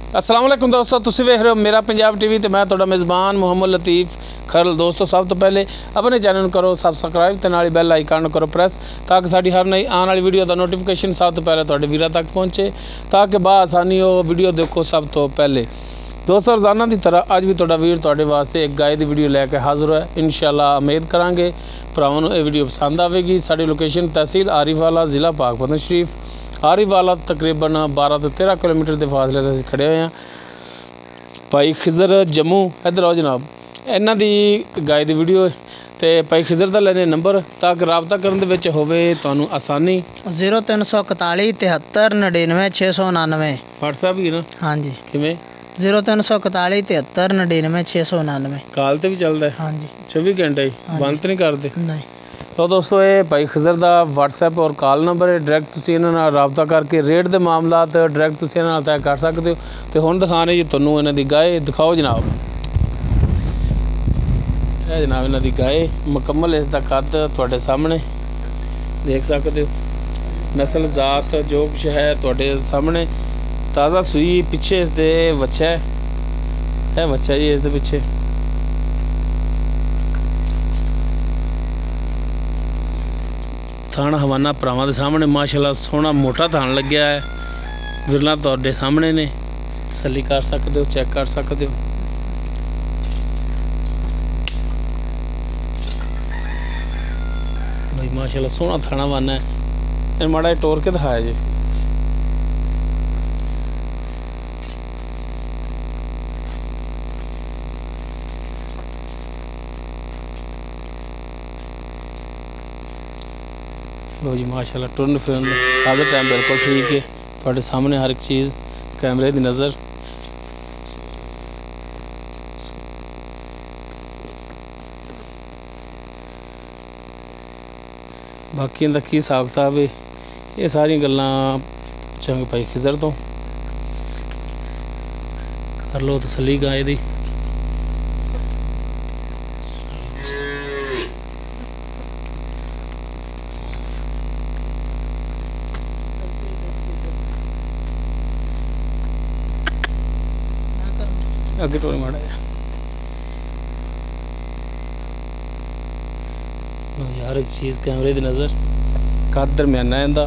अस्सलाम वालेकुम दोस्तों, तुसीं वेख रहे हो मेरा पंजाब टीवी ते मैं तुहाडा मेज़बान मुहम्मद लतीफ़ खरल। दोस्तों सब तो पहले अपने चैनल नूं करो सबसक्राइब ते नाल बैल आइकन नूं करो प्रेस ताकि साडी हर नई आने वाली वीडियो दा नोटिफिकेशन सब तो पहले तुहाडे वीरां तक पहुँचे ताकि बाआसानी हो वीडियो देखो सब तो पहले। दोस्तों रोज़ाना की तरह अज भी तुहाडा वीर तुहाडे वास्ते एक गाय की वीडियो लैके हाज़र है। इंशाअल्लाह उम्मीद करांगे भरावां नूं ये वीडियो पसंद आवेगी। साडी लोकेशन तहसील आरिफवाला ज़िला पाकपतन शरीफ। आरिफवाला तकरीबन 12 तो 13 किलोमीटर के फासले ते खड़े हुए हैं। भाई खिजर जम्मू इधर आओ जनाब, इन्हां दी गाय की वीडियो है तो भाई खिजर का लेने नंबर ताकि रबता करने विच होवे तुहानूं आसानी। 0341 73 99 699 व्हाट्सएप ही ना? हाँ जी। किवें? 0341 73 99 699 कॉल तो भी चलता है? हाँ जी। 24 घंटे बंद तो नहीं करते? नहीं। तो दोस्तों ये भाई खिजर का व्हाट्सएप और कॉल नंबर है। डायरैक्ट तुसीं इन्हां नाल रबता करके रेट के मामलात डायरैक्ट तुसीं इन्हां नाल तय कर सकते हो। तो हुण दिखाने जी तुहानूं इन्हां दी गाय दिखाओ जनाब। ये जनाब इन्हां दी गाय मुकम्मल इसका कद तुहाडे सामने देख सकते हो। नस्ल जात जो कुछ है तुहाडे सामने ताज़ा सूई। पिछे इसके बच्चा है, यह बच्चा जी इसके पिछे। थान हवाना भरावां दे सामने माशाअल्लाह सोहना मोटा थान लग्या है। विरला तुहाडे सामने ने तसल्ली कर सकते हो, चेक कर सकते हो। भाई माशाअल्लाह सोहना थाना वाना है। इन माड़ा टोर के दिखाया जी। लो जी माशाल्लाह टुरन फिरन आज टाइम बिल्कुल ठीक है। थोड़े सामने हर एक चीज़ कैमरे की नज़र। बाकी इनका की हिसाब किताब है ये सारी गल्लां पुछांगे भाई खिजर तो। कर लो तसल्ली गाय दी। अगे तो माड़ा यार एक चीज़ कैमरे की नज़र कद दरम्याना इंदा।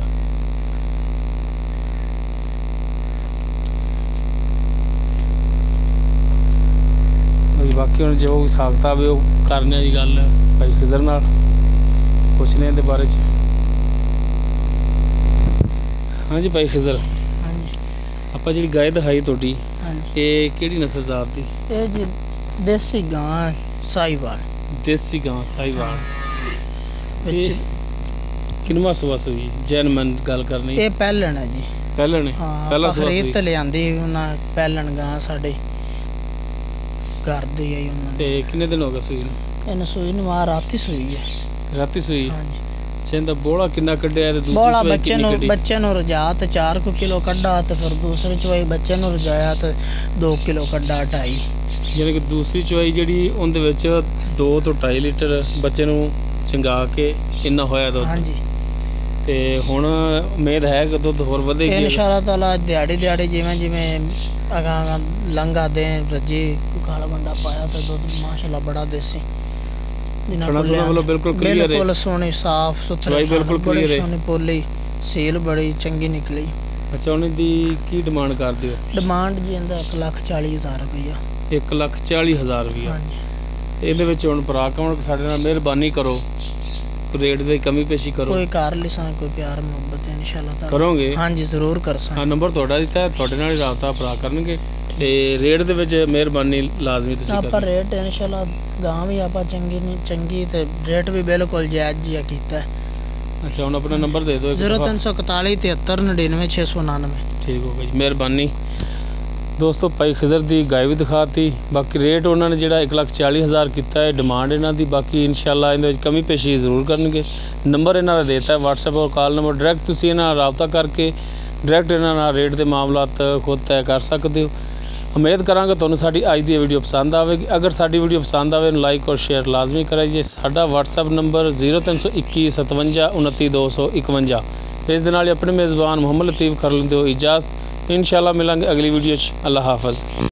बाकी हम जो हिसाब किताब है वो करने की गल भाई खिजर नाल पुछने इहदे बारे च। हाँ जी भाई खिजर, हाँ जी। आपां जिहड़ी गाय दिखाई तुहाडी हाँ जी। ये किहड़ी नस्ल जात दी? ये जी देसी गां साहिवाल। देसी गां साहिवाल। किनवा सुबह सुई जैन मन गल करनी? ये पहलन है जी। पहलन है? हाँ, पहला सुबह खरीद सुई ते लियांदी उन्हां पहलन गां साडे घर दी है उन्हां ते किन्ने दिन हो गए सुई नूं? इन सूई नूं आ राती सूई है। राती सुई? हाँ जी। सेंदा बोला किन्ना कड्ढिया ते दूसरी बोला चवाई किन्नी कड्ढी? बच्चे नूं रजा ते 4 किलो कड्ढा ते फिर दूसरी चवाई बच्चे नूं रजाया ते 2 किलो कड्ढा 2.5। यानी कि दूसरी चवाई जिहड़ी उहदे विच 2 ਤੋਂ 2.5 लीटर बच्चे नूं चंगा के इन्ना होया दुध। हाँ जी। ते हुण उम्मीद है कि दुध होर वधेगी इंशाअल्लाह ताला दिहाड़ी जिवें जिवें अगां लंघा दे रजी काला बंडा पाया तो दुध माशाअल्लाह बड़ा देसी। बिल्कुल क्लियर है, बिल्कुल सोहनी साफ सुथरी बिल्कुल क्लियर है। सोहनी पोली सील बड़ी चंगी निकली। अच्छा उन्हें दी की डिमांड कर दियो? डिमांड जी इंदा 1,40,000 रुपया। 1,40,000 रुपया। हाँ जी। ਇਹਦੇ ਵਿੱਚ ਹੁਣ ਭਰਾ ਕਹਣ ਕਿ ਸਾਡੇ ਨਾਲ ਮਿਹਰਬਾਨੀ ਕਰੋ, ਰੇਟ ਦੀ ਕਮੀ ਪੇਸ਼ੀ ਕਰੋ। कोई कार लिसा कोई प्यार मोहब्बत है इंशाअल्लाह ताला करोगे? हाँ जी जरूर कर हाँ नंबर ਤੁਹਾਡਾ ਦਿੱਤਾ ਤੁਹਾਡੇ ਨਾਲ ਹੀ ਰਾਬਤਾ ਭਰਾ ਕਰਨਗੇ ਤੇ ਰੇਟ ਦੇ ਵਿੱਚ ਮਿਹਰਬਾਨੀ ਲਾਜ਼ਮੀ ਤੁਸੀਂ आप ਕਰੋ। रेट इंशाअल्लाह गां भी आप चंगी ते रेट भी बिल्कुल जायज़ जिहा कीता है। अच्छा ਹੁਣ ਆਪਣਾ ਨੰਬਰ ਦੇ ਦਿਓ। 0341 73 99 699। ठीक हो गई, मेहरबानी। दोस्तों भाई खिजर की गाय भी दिखाती। बाकी रेट उन्होंने जो 1,40,000 किया है डिमांड इन्हों की। बाकी इंशाअल्लाह इन कमी पेशी जरूर करनगे। नंबर इन्हों का देता है व्हाट्सएप और कॉल नंबर। डायरैक्ट तुसीं इन्हां नाल रबता करके डायरैक्ट इन्हां नाल रेट के मामलात खुद तय कर सकते हो। उम्मीद करांगे तुहानूं साडी अज दी वीडियो पसंद आएगी। अगर साडी वीडियो पसंद आए लाइक और शेयर लाजमी कराइए। साडा व्हाट्सएप नंबर 0321 57 29 251। इस दे नाल अपने मेज़बान मुहम्मद लतीफ़ खरल दिओ इजाज़त। ਇਨਸ਼ਾਅੱਲਾ ਮਿਲਾਂਗੇ ਅਗਲੀ ਵੀਡੀਓ 'ਚ। ਅੱਲਾ ਹਾਫਿਜ਼।